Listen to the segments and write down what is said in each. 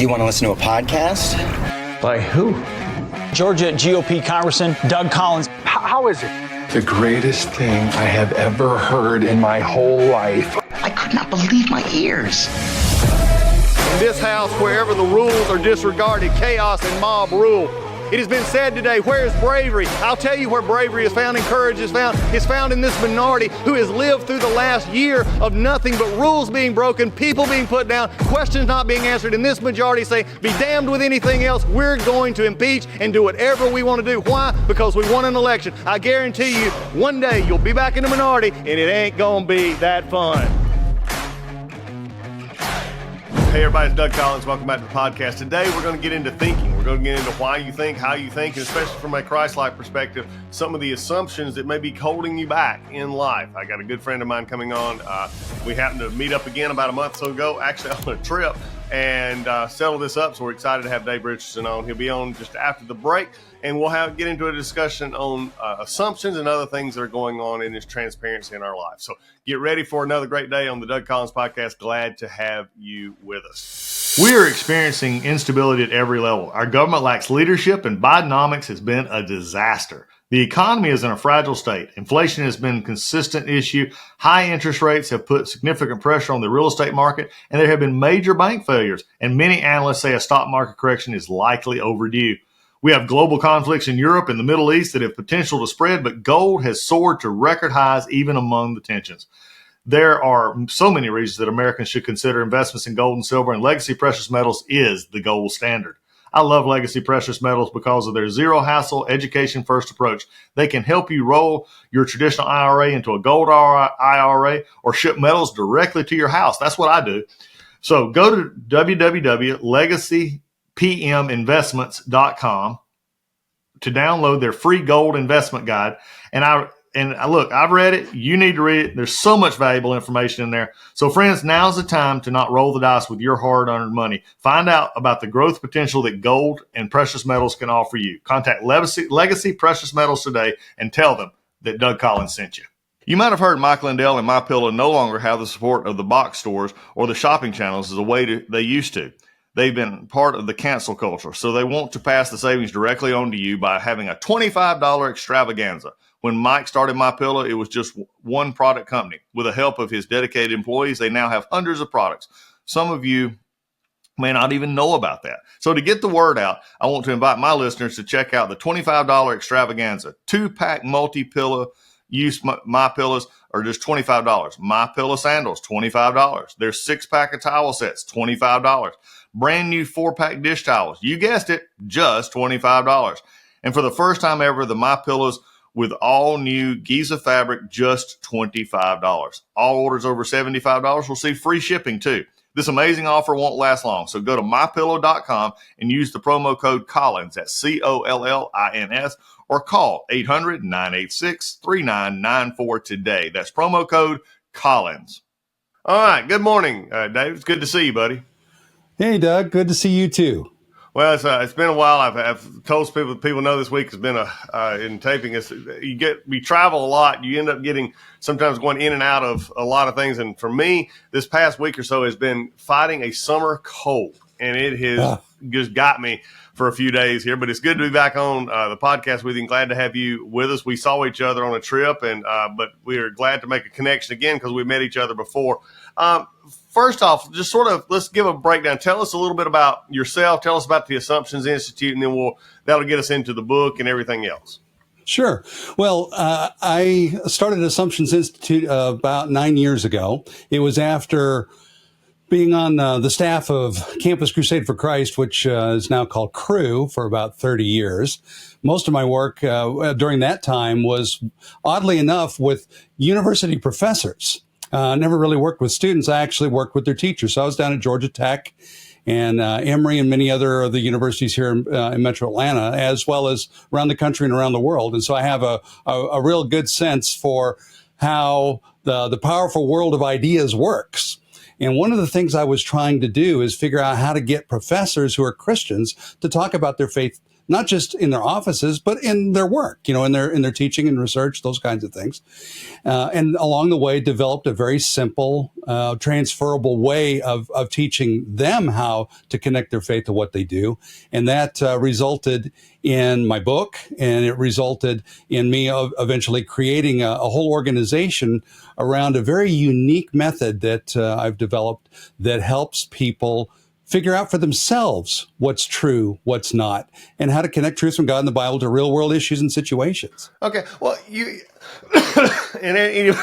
You want to listen to a podcast? By who? Georgia GOP Congressman Doug Collins. How is it? The greatest thing I have ever heard in my whole life. I could not believe my ears. In this house, wherever the rules are disregarded, chaos and mob rule. It has been said today, where is bravery? I'll tell you where bravery is found and courage is found. It's found in this minority who has lived through the last year of nothing but rules being broken, people being put down, questions not being answered. And this majority say, be damned with anything else. We're going to impeach and do whatever we want to do. Why? Because we won an election. I guarantee you, one day you'll be back in the minority and it ain't gonna be that fun. Hey everybody, it's Doug Collins. Welcome back to the podcast. Today we're going to get into thinking. We're going to get into why you think, how you think, and especially from a Christ-like perspective, some of the assumptions that may be holding you back in life. I got a good friend of mine coming on. We happened to meet up again about a month or so ago, actually on a trip, and settle this up. So we're excited to have Dave Richardson on. He'll be on just after the break, and we'll get into a discussion on assumptions and other things that are going on in this transparency in our life. So get ready for another great day on the Doug Collins Podcast. Glad to have you with us. We are experiencing instability at every level. Our government lacks leadership, and Bidenomics has been a disaster. The economy is in a fragile state. Inflation has been a consistent issue. High interest rates have put significant pressure on the real estate market, and there have been major bank failures. And many analysts say a stock market correction is likely overdue. We have global conflicts in Europe and the Middle East that have potential to spread, but gold has soared to record highs even among the tensions. There are so many reasons that Americans should consider investments in gold and silver, and Legacy Precious Metals is the gold standard. I love Legacy Precious Metals because of their zero-hassle, education-first approach. They can help you roll your traditional IRA into a gold IRA or ship metals directly to your house. That's what I do. So go to www.legacypminvestments.com to download their free gold investment guide. And look, I've read it. You need to read it. There's so much valuable information in there. So friends, now's the time to not roll the dice with your hard-earned money. Find out about the growth potential that gold and precious metals can offer you. Contact Legacy Precious Metals today and tell them that Doug Collins sent you. You might have heard Mike Lindell and MyPillow no longer have the support of the box stores or the shopping channels as the way they used to. They've been part of the cancel culture, so they want to pass the savings directly on to you by having a $25 extravaganza. When Mike started MyPillow, it was just one product company. With the help of his dedicated employees, they now have hundreds of products. Some of you may not even know about that. So to get the word out, I want to invite my listeners to check out the $25 extravaganza. 2-pack multi-pillow use MyPillows are just $25. MyPillow sandals, $25. Their 6-pack of towel sets, $25. Brand new 4-pack dish towels. You guessed it, just $25. And for the first time ever, the MyPillows with all new Giza fabric, just $25. All orders over $75 will see free shipping too. This amazing offer won't last long, so go to mypillow.com and use the promo code Collins, that's COLLINS, or call 800-986-3994 today. That's promo code Collins. All right, good morning, Dave. It's good to see you, buddy. Hey, Doug. Good to see you too. Well, it's been a while. I've told people know this week has been in taping. We travel a lot. You end up sometimes going in and out of a lot of things. And for me, this past week or so has been fighting a summer cold, and it has just got me for a few days here. But it's good to be back on the podcast with you. And glad to have you with us. We saw each other on a trip, but we are glad to make a connection again because we met each other before. First off, just let's give a breakdown. Tell us a little bit about yourself. Tell us about the Assumptions Institute, and then that'll get us into the book and everything else. Sure. Well, I started Assumptions Institute about 9 years ago. It was after being on the staff of Campus Crusade for Christ, which is now called Cru, for about 30 years. Most of my work during that time was, oddly enough, with university professors. Never really worked with students. I actually worked with their teachers. So I was down at Georgia Tech and Emory and many other of the universities here in Metro Atlanta, as well as around the country and around the world. And so I have a real good sense for how the powerful world of ideas works. And one of the things I was trying to do is figure out how to get professors who are Christians to talk about their faith not just in their offices, but in their work, in their teaching and research, those kinds of things. And along the way, developed a very simple, transferable way of teaching them how to connect their faith to what they do. And that resulted in my book, and it resulted in me eventually creating a whole organization around a very unique method that I've developed that helps people figure out for themselves what's true, what's not, and how to connect truth from God in the Bible to real world issues and situations. Okay. Well, you and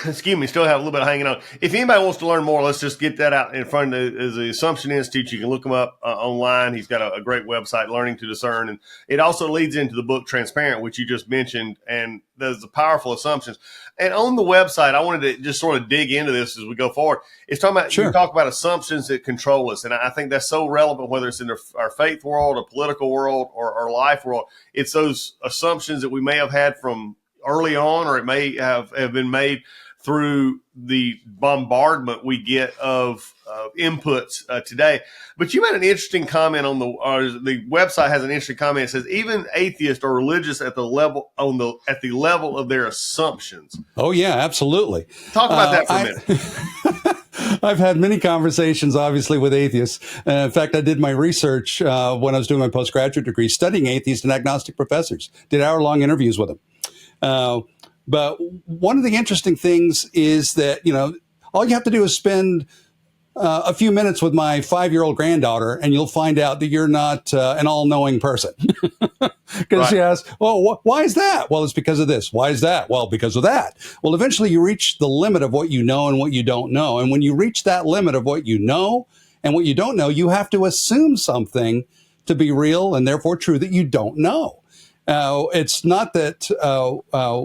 excuse me, still have a little bit of hanging on. If anybody wants to learn more, let's just get that out in front of the Assumption Institute. You can look him up online. He's got a great website, Learning to Discern. And it also leads into the book Transparent, which you just mentioned. And there's the powerful assumptions. And on the website, I wanted to just sort of dig into this as we go forward. It's talking about, you talk about assumptions that control us. And I think that's so relevant, whether it's in our faith world, a political world, or our life world. It's those assumptions that we may have had from early on, or it may have been made through the bombardment we get of inputs today. But you made an interesting comment on the website has an interesting comment. It says even atheists are religious at the level of their assumptions. Oh yeah, absolutely. Talk about that for a minute. I've had many conversations, obviously, with atheists. In fact, I did my research when I was doing my postgraduate degree, studying atheist and agnostic professors. Did hour-long interviews with them. But one of the interesting things is that, all you have to do is spend a few minutes with my 5-year-old granddaughter, and you'll find out that you're not an all-knowing person. Because she asks, well, why is that? Well, it's because of this. Why is that? Well, because of that. Well, eventually you reach the limit of what you know and what you don't know. And when you reach that limit of what you know and what you don't know, you have to assume something to be real and therefore true that you don't know. It's not that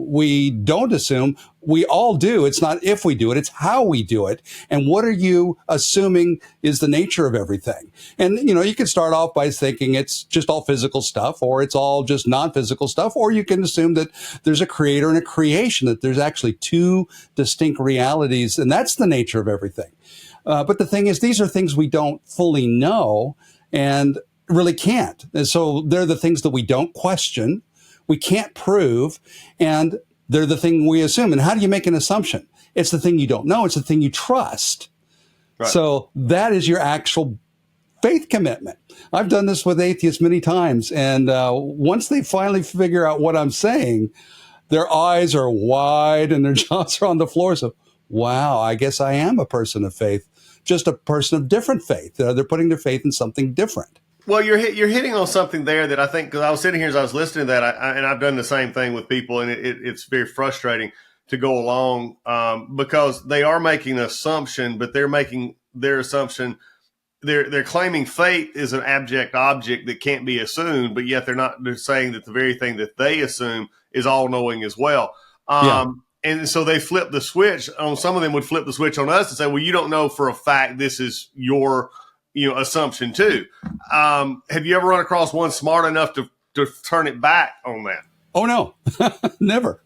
we don't assume. We all do. It's not if we do it, it's how we do it. And what are you assuming is the nature of everything? And, you can start off by thinking it's just all physical stuff, or it's all just non-physical stuff, or you can assume that there's a creator and a creation, that there's actually two distinct realities, and that's the nature of everything. But the thing is, these are things we don't fully know, and really can't. And so they're the things that we don't question, we can't prove, and they're the thing we assume. And how do you make an assumption? It's the thing you don't know. It's the thing you trust. Right. So that is your actual faith commitment. I've done this with atheists many times. And once they finally figure out what I'm saying, their eyes are wide and their jaws are on the floor. So, wow, I guess I am a person of faith, just a person of different faith. They're putting their faith in something different. Well, you're hitting on something there that I think, because I was sitting here as I was listening to that, and I've done the same thing with people, and it's very frustrating to go along because they are making an assumption, but they're making their assumption. They're claiming faith is an abject object that can't be assumed, but yet they're saying that the very thing that they assume is all knowing as well. And so they flip the switch on. Some of them would flip the switch on us and say, well, you don't know for a fact this is your assumption too. Have you ever run across one smart enough to turn it back on that? Oh no, never.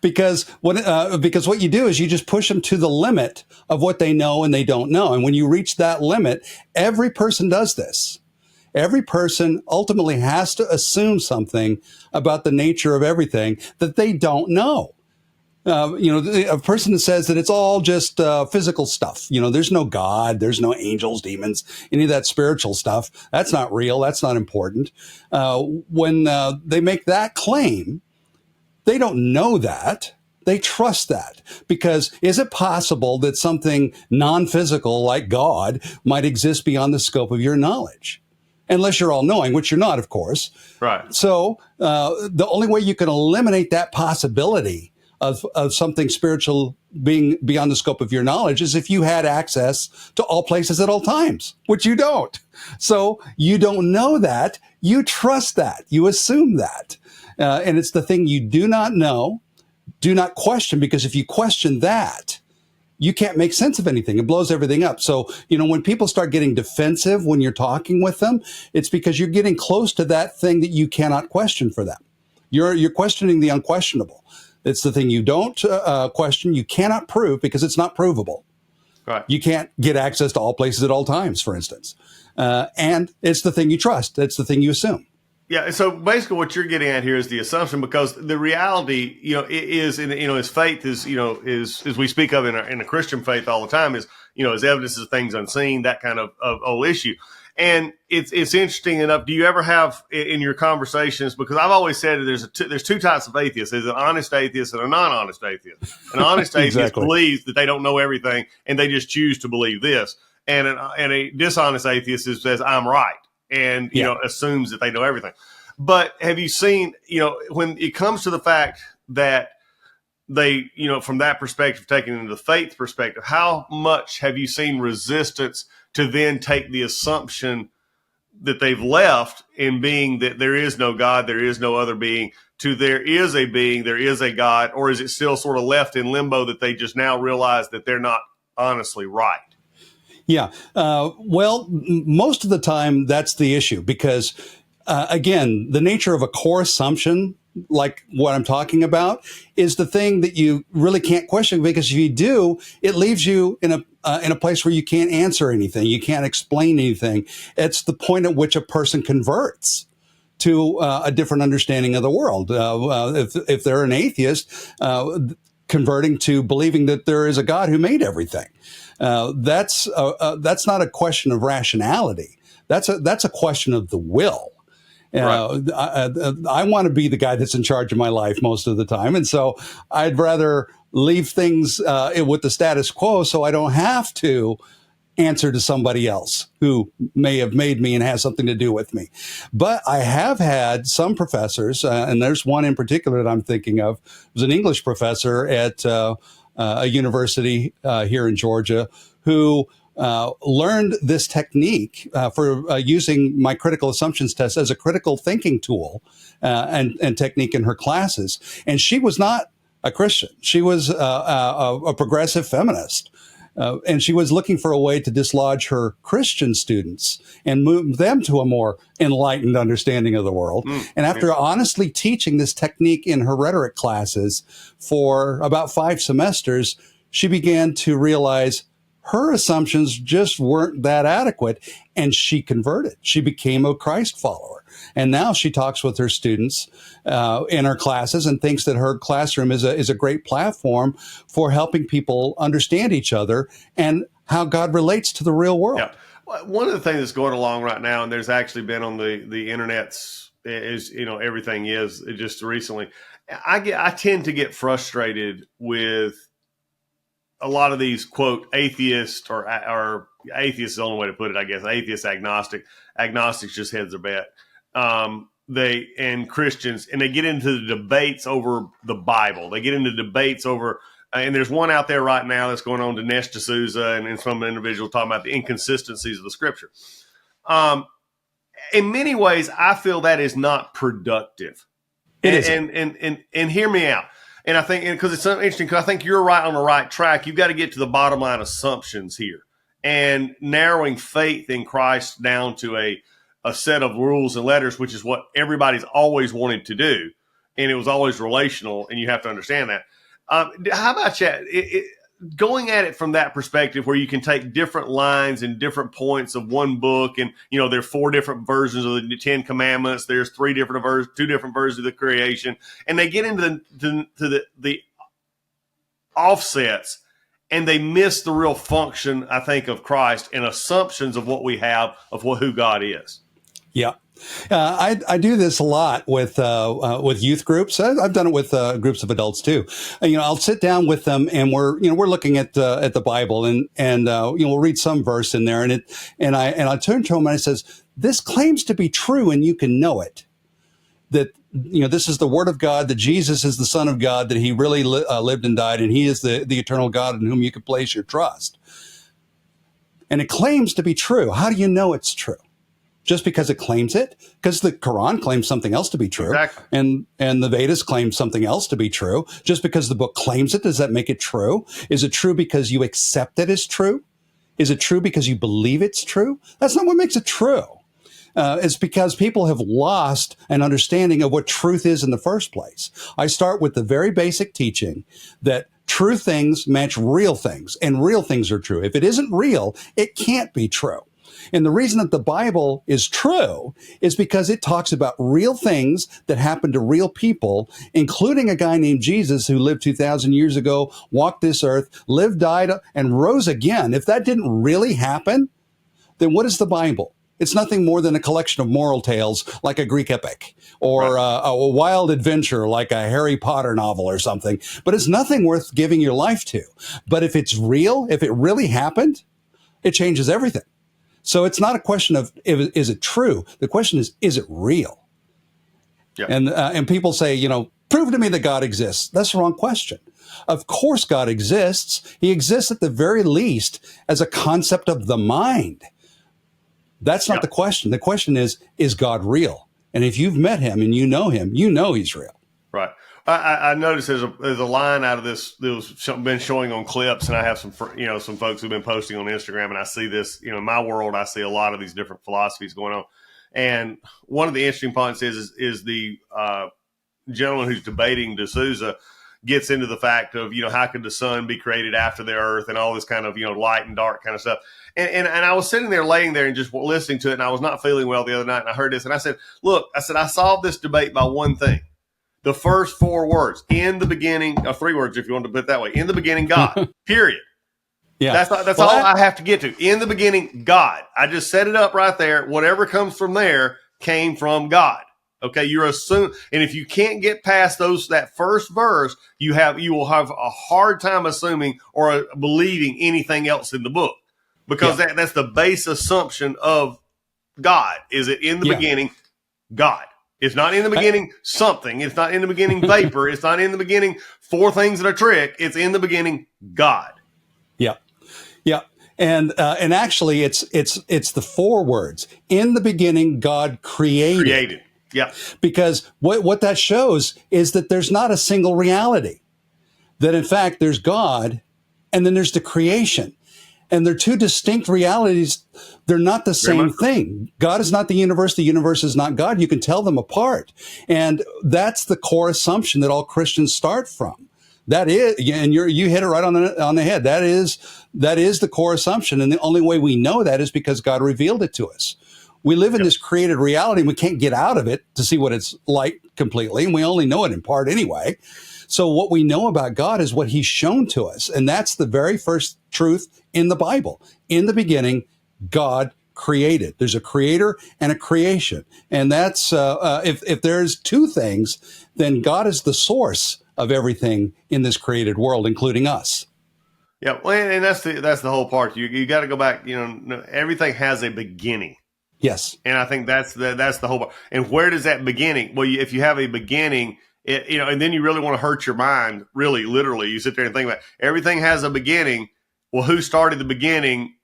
Because what you do is you just push them to the limit of what they know and they don't know. And when you reach that limit, every person does this. Every person ultimately has to assume something about the nature of everything that they don't know. A person that says that it's all just physical stuff. There's no God, there's no angels, demons, any of that spiritual stuff. That's not real. That's not important. When they make that claim, they don't know that. They trust that. Because is it possible that something non-physical like God might exist beyond the scope of your knowledge? Unless you're all-knowing, which you're not, of course. Right. So the only way you can eliminate that possibility of something spiritual being beyond the scope of your knowledge is if you had access to all places at all times, which you don't. So you don't know that. You trust that. You assume that. And it's the thing you do not know, do not question, because if you question that, you can't make sense of anything. It blows everything up. So, when people start getting defensive when you're talking with them, it's because you're getting close to that thing that you cannot question for them. You're questioning the unquestionable. It's the thing you don't question, you cannot prove because it's not provable. Right. You can't get access to all places at all times, for instance. And it's the thing you trust. It's the thing you assume. Yeah. So basically what you're getting at here is the assumption, because the reality, is faith is, is, as we speak of in the Christian faith all the time, is, is evidence of things unseen, that kind of old issue. And it's interesting enough. Do you ever have in your conversations, because I've always said there's two types of atheists. There's an honest atheist and a non-honest atheist. An honest atheist Exactly. believes that they don't know everything and they just choose to believe this. And a dishonest atheist says, I'm right. And, assumes that they know everything. But have you seen, when it comes to the fact that they, from that perspective, taken into the faith perspective, how much have you seen resistance to then take the assumption that they've left in being that there is no God, there is no other being, to there is a being, there is a God? Or is it still sort of left in limbo that they just now realize that they're not honestly right? Yeah. Most of the time, that's the issue, because, again, the nature of a core assumption, like what I'm talking about, is the thing that you really can't question, because if you do, it leaves you in a place where you can't answer anything. You can't explain anything. It's the point at which a person converts to a different understanding of the world. If they're an atheist, converting to believing that there is a God who made everything. That's not a question of rationality. That's a question of the will. Right. I want to be the guy that's in charge of my life most of the time. And so I'd rather leave things with the status quo so I don't have to answer to somebody else who may have made me and has something to do with me. But I have had some professors, and there's one in particular that I'm thinking of. It was an English professor at a university here in Georgia who learned this technique for using my critical assumptions test as a critical thinking tool and technique in her classes. And she was not a Christian. She was a progressive feminist. And she was looking for a way to dislodge her Christian students and move them to a more enlightened understanding of the world. And after honestly teaching this technique in her rhetoric classes for about 5 semesters, she began to realize her assumptions just weren't that adequate, and she converted. She became a Christ follower. And now she talks with her students in her classes and thinks that her classroom is a great platform for helping people understand each other and how God relates to the real world. Yeah. One of the things that's going along right now, and there's actually been on the internet's, is, everything is just recently, I tend to get frustrated with a lot of these, quote, atheists or atheist is the only way to put it, I guess, atheist agnostics just heads their bet. And Christians, and they get into the debates over the Bible. They get into debates over, and there's one out there right now that's going on to Dinesh D'Souza and some individual talking about the inconsistencies of the scripture. In many ways, I feel that is not productive. It is. And hear me out. And I think, because it's interesting, because I think you're right on the right track. You've got to get to the bottom line assumptions here, and narrowing faith in Christ down to a set of rules and letters, which is what everybody's always wanted to do. And it was always relational, and you have to understand that. How about you? Going at it from that perspective, where you can take different lines and different points of one book, and there are 4 different versions of the 10 Commandments. There's 2 different versions of the creation, and they get into the offsets, and they miss the real function, I think, of Christ and assumptions of what we have of who God is. Yeah. I do this a lot with youth groups. I've done it with groups of adults too. I'll sit down with them, and we're looking at the Bible, and we'll read some verse in there, and I turn to them and I says, "This claims to be true, and you can know it. That this is the Word of God. That Jesus is the Son of God. That He really lived and died, and He is the eternal God in whom you can place your trust. And it claims to be true. How do you know it's true? Just because it claims it? Because the Quran claims something else to be true. Exactly. And the Vedas claim something else to be true. Just because the book claims it, does that make it true? Is it true because you accept it as true? Is it true because you believe it's true? That's not what makes it true. It's because people have lost an understanding of what truth is in the first place. I start with the very basic teaching that True things match real things, and real things are true. If it isn't real, it can't be true. And the reason that the Bible is true is because it talks about real things that happened to real people, including a guy named Jesus who lived 2,000 years ago, walked this earth, lived, died, and rose again. If that didn't really happen, then what is the Bible? It's nothing more than a collection of moral tales like a Greek epic or a wild adventure like a Harry Potter novel or something. But it's nothing worth giving your life to. But if it's real, if it really happened, it changes everything. So it's not a question of is it true? The question is it real? Yeah. And people say, prove to me that God exists. That's the wrong question. Of course God exists. He exists at the very least as a concept of the mind. That's not the question. The question is God real? And if you've met him and you know him, you know he's real. Right. I noticed there's a line out of this that was been showing on clips, and I have some folks who've been posting on Instagram, and I see this, in my world, I see a lot of these different philosophies going on. And one of the interesting points is the gentleman who's debating D'Souza gets into the fact of, how could the sun be created after the earth and all this kind of, light and dark kind of stuff. And I was sitting there laying there and just listening to it, and I was not feeling well the other night, and I heard this, and I said, look, I solved this debate by one thing. The first 4 words, in the beginning, or 3 words if you want to put it that way, in the beginning, God, period. Yeah. That's all I have to get to. In the beginning, God. I just set it up right there. Whatever comes from there came from God. Okay, you're assuming, and if you can't get past that first verse, you will have a hard time assuming or believing anything else in the book, because that's the base assumption of God. Is it in the beginning, God? It's not in the beginning something. It's not in the beginning vapor. It's not in the beginning 4 things that are trick. It's in the beginning God. Yeah, yeah, and actually, it's the 4 words. In the beginning, God created. Yeah. Because what that shows is that there's not a single reality. That in fact, there's God, and then there's the creation. And they're 2 distinct realities. They're not the same thing. God is not the universe. The universe is not God. You can tell them apart. And that's the core assumption that all Christians start from. That is, and you hit it right on the head. That is the core assumption. And the only way we know that is because God revealed it to us. We live in this created reality, and we can't get out of it to see what it's like completely. And we only know it in part anyway. So what we know about God is what he's shown to us. And that's the very first truth in the Bible. In the beginning, God created. There's a creator and a creation. And that's, if there's 2 things, then God is the source of everything in this created world, including us. Yeah. Well, and that's the whole part. You got to go back, everything has a beginning. Yes. And I think that's the whole part. And where does that beginning? Well, if you have a beginning, and then you really want to hurt your mind, really, literally, you sit there and think about it. Everything has a beginning. Well, who started the beginning?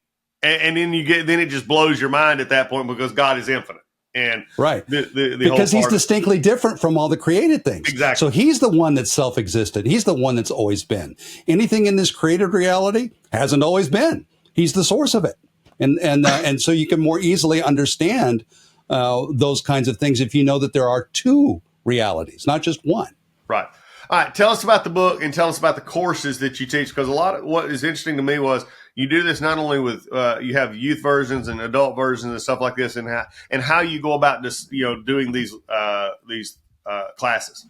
And then it just blows your mind at that point, because God is infinite. And right. The because he's distinctly different from all the created things. Exactly. So he's the one that's self-existed. He's the one that's always been. Anything in this created reality hasn't always been. He's the source of it. And so you can more easily understand those kinds of things if you know that there are 2 realities, not just one. Right. All right. Tell us about the book, and tell us about the courses that you teach, because a lot of what is interesting to me was you do this not only with you have youth versions and adult versions and stuff like this, and how you go about this, doing these classes.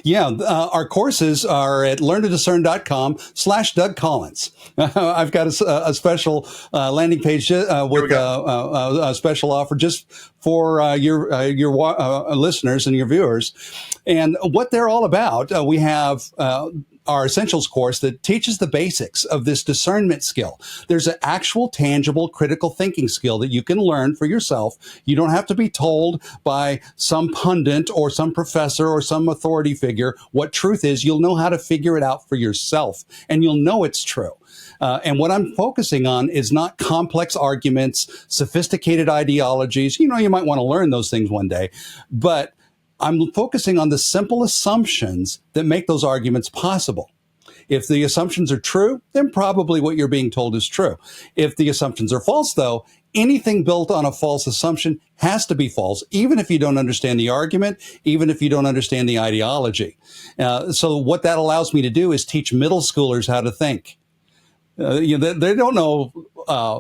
Yeah, our courses are at learntodiscern.com/Doug Collins. I've got a special landing page with a special offer just for your listeners and your viewers. And what they're all about, we have our essentials course that teaches the basics of this discernment skill. There's an actual tangible critical thinking skill that you can learn for yourself. You don't have to be told by some pundit or some professor or some authority figure what truth is. You'll know how to figure it out for yourself, and you'll know it's true. And what I'm focusing on is not complex arguments, sophisticated ideologies. You might want to learn those things one day, but I'm focusing on the simple assumptions that make those arguments possible. If the assumptions are true, then probably what you're being told is true. If the assumptions are false, though, anything built on a false assumption has to be false, even if you don't understand the argument, even if you don't understand the ideology. So what that allows me to do is teach middle schoolers how to think. They don't know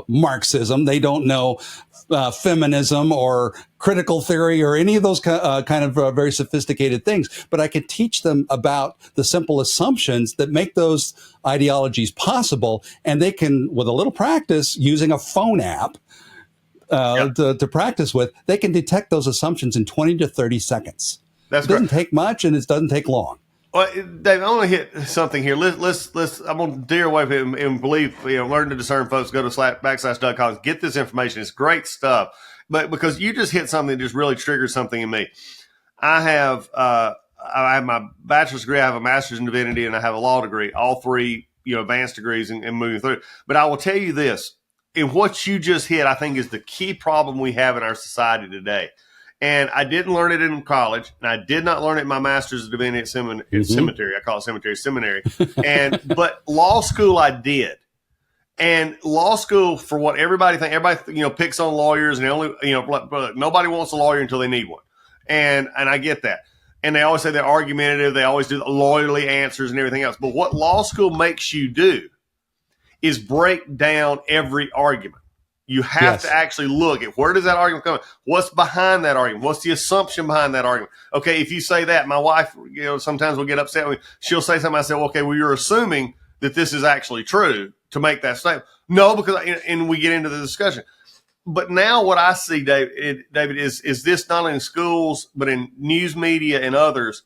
Marxism. They don't know feminism or critical theory or any of those kind of very sophisticated things. But I can teach them about the simple assumptions that make those ideologies possible. And they can, with a little practice, using a phone app to practice with, they can detect those assumptions in 20 to 30 seconds. It doesn't take much, and it doesn't take long. Well, Dave, I want to hit something here. Let's. I'm going to dear away from and believe. Learn to discern, folks. Go to /Doug get this information. It's great stuff. But because you just hit something that just really triggered something in me. I have my bachelor's degree. I have a master's in divinity, and I have a law degree. All three, advanced degrees, and moving through. But I will tell you this: in what you just hit, I think is the key problem we have in our society today. And I didn't learn it in college, and I did not learn it in my master's of divinity at seminary. I call it seminary. But law school I did. And law school, for what everybody picks on lawyers, and they only, nobody wants a lawyer until they need one. And I get that. And they always say they're argumentative. They always do lawyerly answers and everything else. But what law school makes you do is break down every argument. You have to actually look at where does that argument come from? What's behind that argument? What's the assumption behind that argument? Okay, if you say that, my wife, sometimes will get upset with me. She'll say something. I say, well, okay, well, you're assuming that this is actually true to make that statement. No, because and we get into the discussion. But now what I see, David, is this not only in schools but in news media and others,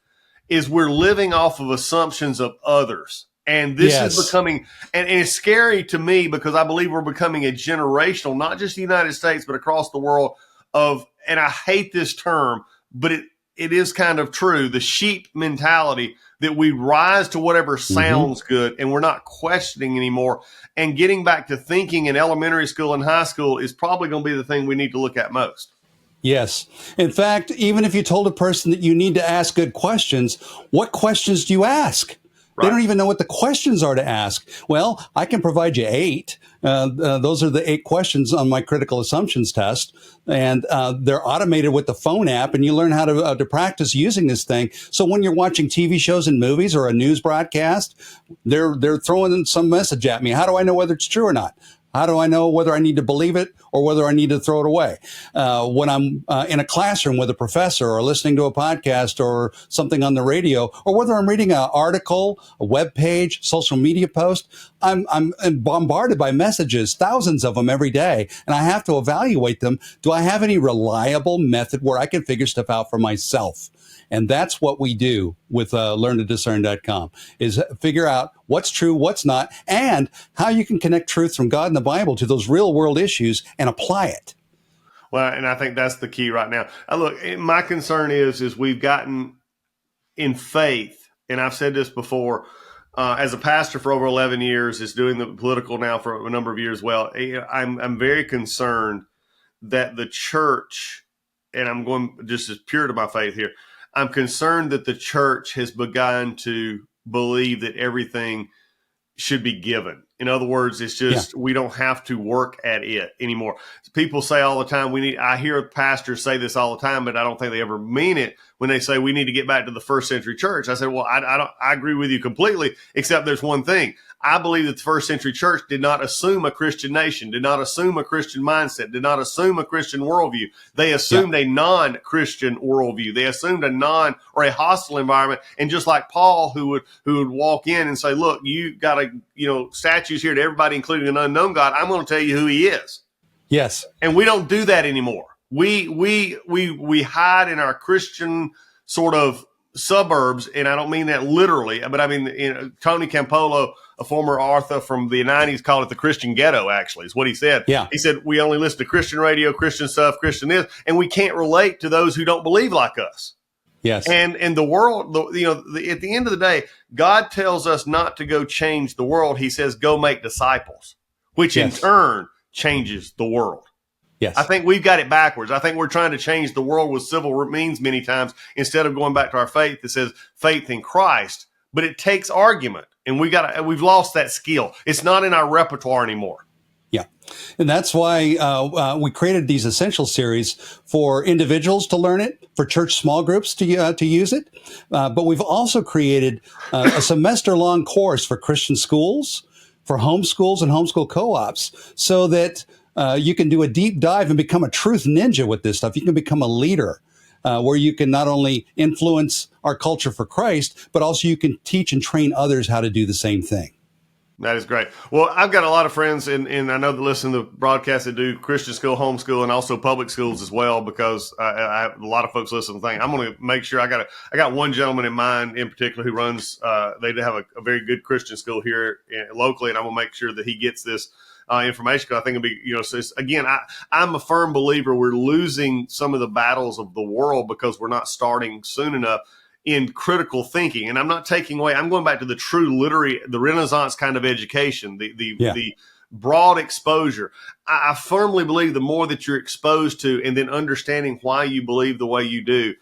is we're living off of assumptions of others. And this is becoming, and it's scary to me because I believe we're becoming a generational, not just the United States, but across the world and I hate this term, but it is kind of true, the sheep mentality that we rise to whatever sounds good and we're not questioning anymore. And getting back to thinking in elementary school and high school is probably going to be the thing we need to look at most. Yes. In fact, even if you told a person that you need to ask good questions, what questions do you ask? Right. They don't even know what the questions are to ask. Well, I can provide you 8. Those are the 8 questions on my critical assumptions test. And they're automated with the phone app, and you learn how to practice using this thing. So when you're watching TV shows and movies or a news broadcast, they're throwing some message at me. How do I know whether it's true or not? How do I know whether I need to believe it or whether I need to throw it away? When I'm in a classroom with a professor or listening to a podcast or something on the radio, or whether I'm reading an article, a web page, social media post, I'm bombarded by messages, thousands of them every day, and I have to evaluate them. Do I have any reliable method where I can figure stuff out for myself? And that's what we do with LearnToDiscern.com, is figure out what's true, what's not, and how you can connect truth from God and the Bible to those real world issues and apply it. Well, and I think that's the key right now. Look, my concern is we've gotten in faith, and I've said this before, as a pastor for over 11 years, is doing the political now for a number of years. Well, I'm very concerned that the church, and I'm going just as pure to my faith here, I'm concerned that the church has begun to believe that everything should be given. In other words, it's just we don't have to work at it anymore. People say all the time, I hear pastors say this all the time, but I don't think they ever mean it when they say we need to get back to the first century church. I said, well, I agree with you completely, except there's one thing. I believe that the first century church did not assume a Christian nation, did not assume a Christian mindset, did not assume a Christian worldview. They assumed a non-Christian worldview. They assumed a hostile environment. And just like Paul, who would walk in and say, look, you got statues here to everybody, including an unknown God. I'm going to tell you who he is. Yes. And we don't do that anymore. We hide in our Christian sort of suburbs, and I don't mean that literally, but I mean, Tony Campolo, a former author from the 90s, called it the Christian ghetto, actually, is what he said. Yeah. He said, we only listen to Christian radio, Christian stuff, Christian this, and we can't relate to those who don't believe like us. Yes. And the world, at the end of the day, God tells us not to go change the world. He says, go make disciples, which in turn changes the world. Yes. I think we've got it backwards. I think we're trying to change the world with civil means many times instead of going back to our faith that says faith in Christ. but it takes argument, and we've lost that skill. It's not in our repertoire anymore. Yeah. And that's why we created these essential series for individuals to learn it, for church small groups to use it. But we've also created a semester-long course for Christian schools, for homeschools and homeschool co-ops, so that you can do a deep dive and become a truth ninja with this stuff. You can become a leader where you can not only influence our culture for Christ, but also you can teach and train others how to do the same thing. That is great. Well, I've got a lot of friends, and I know that listen to the broadcast that do Christian school, homeschool, and also public schools as well, because I have a lot of folks listen to the thing. I'm going to make sure I got one gentleman in mind in particular who runs. They have a very good Christian school here locally, and I'm going to make sure that he gets this information, because I think it'll be, so again, I'm a firm believer we're losing some of the battles of the world because we're not starting soon enough in critical thinking. And I'm not taking away, I'm going back to the true literary, the Renaissance kind of education, the broad exposure. I firmly believe the more that you're exposed to and then understanding why you believe the way you do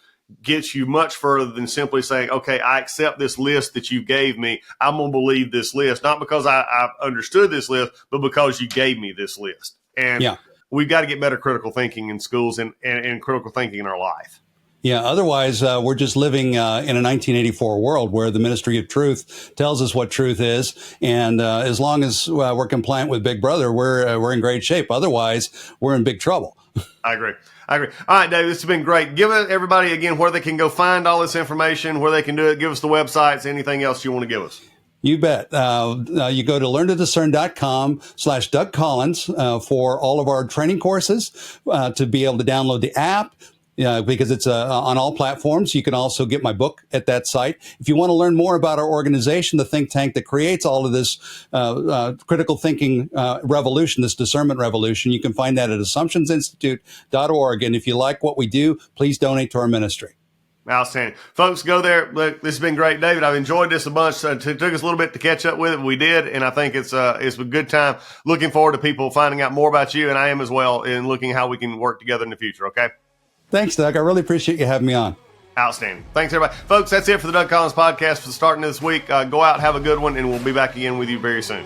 gets you much further than simply saying, okay, I accept this list that you gave me. I'm going to believe this list, not because I understood this list, but because you gave me this list. And we've got to get better critical thinking in schools and critical thinking in our life. Yeah, otherwise we're just living in a 1984 world where the Ministry of Truth tells us what truth is, and as long as we're compliant with Big Brother, we're in great shape. Otherwise, we're in big trouble. I agree. All right, Dave, this has been great. Give everybody again where they can go find all this information, where they can do it. Give us the websites, anything else you want to give us. You bet. You go to learntodiscern.com/Doug Collins for all of our training courses, to be able to download the app. Because it's on all platforms. You can also get my book at that site. If you want to learn more about our organization, the think tank that creates all of this critical thinking revolution, this discernment revolution, you can find that at assumptionsinstitute.org. And if you like what we do, please donate to our ministry. Outstanding. Folks, go there. Look, this has been great. David, I've enjoyed this a bunch. It took us a little bit to catch up with it, but we did, and I think it's a good time. Looking forward to people finding out more about you, and I am as well, in looking how we can work together in the future, okay? Thanks, Doug. I really appreciate you having me on. Outstanding. Thanks, everybody. Folks, that's it for the Doug Collins podcast for starting this week. Go out, have a good one, and we'll be back again with you very soon.